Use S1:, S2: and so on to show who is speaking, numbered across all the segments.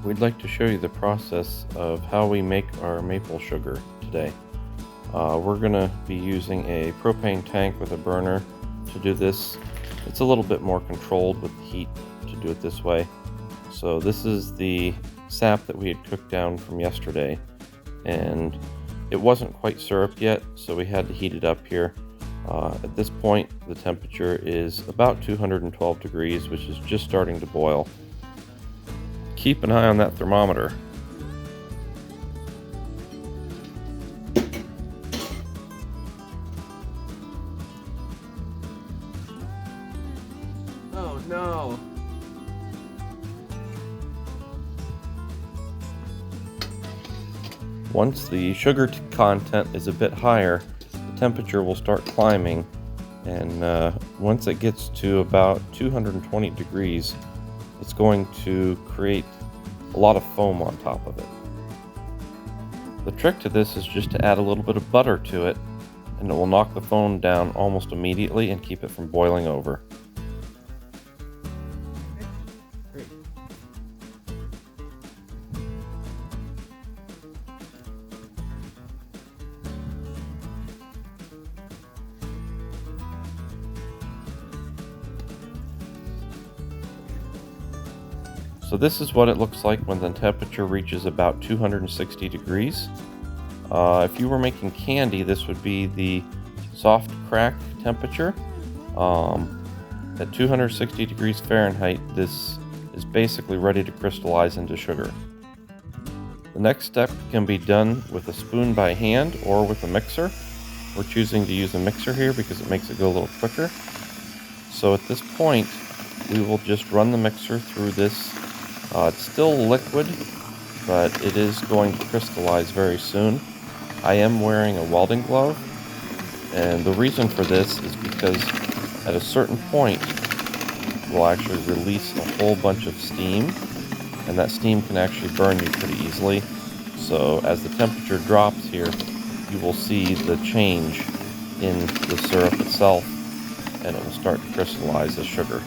S1: We'd like to show you the process of how we make our maple sugar today. We're going to be using a propane tank with a burner to do this. It's a little bit more controlled with the heat to do it this way. So this is the sap that we had cooked down from yesterday, and it wasn't quite syrup yet, so we had to heat it up here. At this point, the temperature is about 212 degrees, which is just starting to boil. Keep an eye on that thermometer.
S2: Oh no!
S1: Once the sugar content is a bit higher, the temperature will start climbing, and once it gets to about 220 degrees, it's going to create a lot of foam on top of it. The trick to this is just to add a little bit of butter to it, and it will knock the foam down almost immediately and keep it from boiling over.
S2: Great.
S1: So this is what it looks like when the temperature reaches about 260 degrees. If you were making candy, this would be the soft crack temperature. At 260 degrees Fahrenheit, this is basically ready to crystallize into sugar. The next step can be done with a spoon by hand or with a mixer. We're choosing to use a mixer here because it makes it go a little quicker. So at this point, we will just run the mixer through this. It's still liquid, but it is going to crystallize very soon. I am wearing a welding glove, and the reason for this is because at a certain point, we'll actually release a whole bunch of steam, and that steam can actually burn you pretty easily. So as the temperature drops here, you will see the change in the syrup itself, and it will start to crystallize as sugar.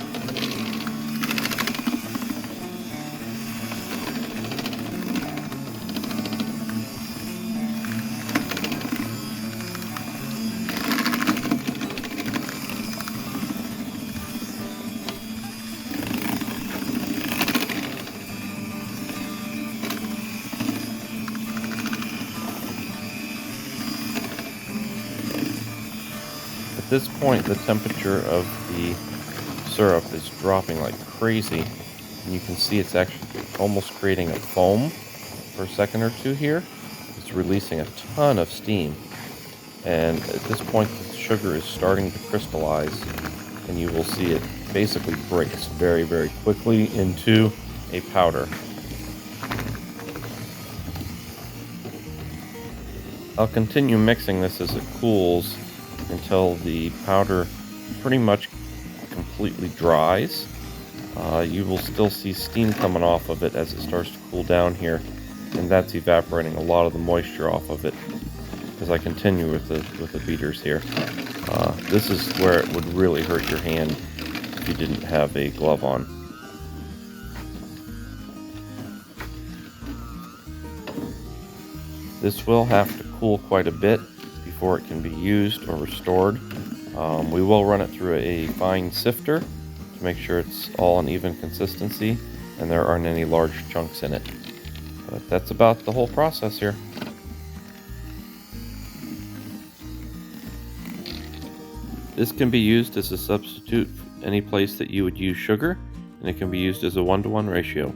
S1: At this point, the temperature of the syrup is dropping like crazy, and you can see it's actually almost creating a foam for a second or two here. It's releasing a ton of steam, and at this point the sugar is starting to crystallize, and you will see it basically breaks very, very quickly into a powder. I'll continue mixing this as it cools until the powder pretty much completely dries. You will still see steam coming off of it as it starts to cool down here, and that's evaporating a lot of the moisture off of it as I continue with the beaters here. This is where it would really hurt your hand if you didn't have a glove on. This will have to cool quite a bit before it can be used or restored. We will run it through a fine sifter to make sure it's all an even consistency and there aren't any large chunks in it. But that's about the whole process here. This can be used as a substitute any place that you would use sugar, and it can be used as a 1-to-1 ratio.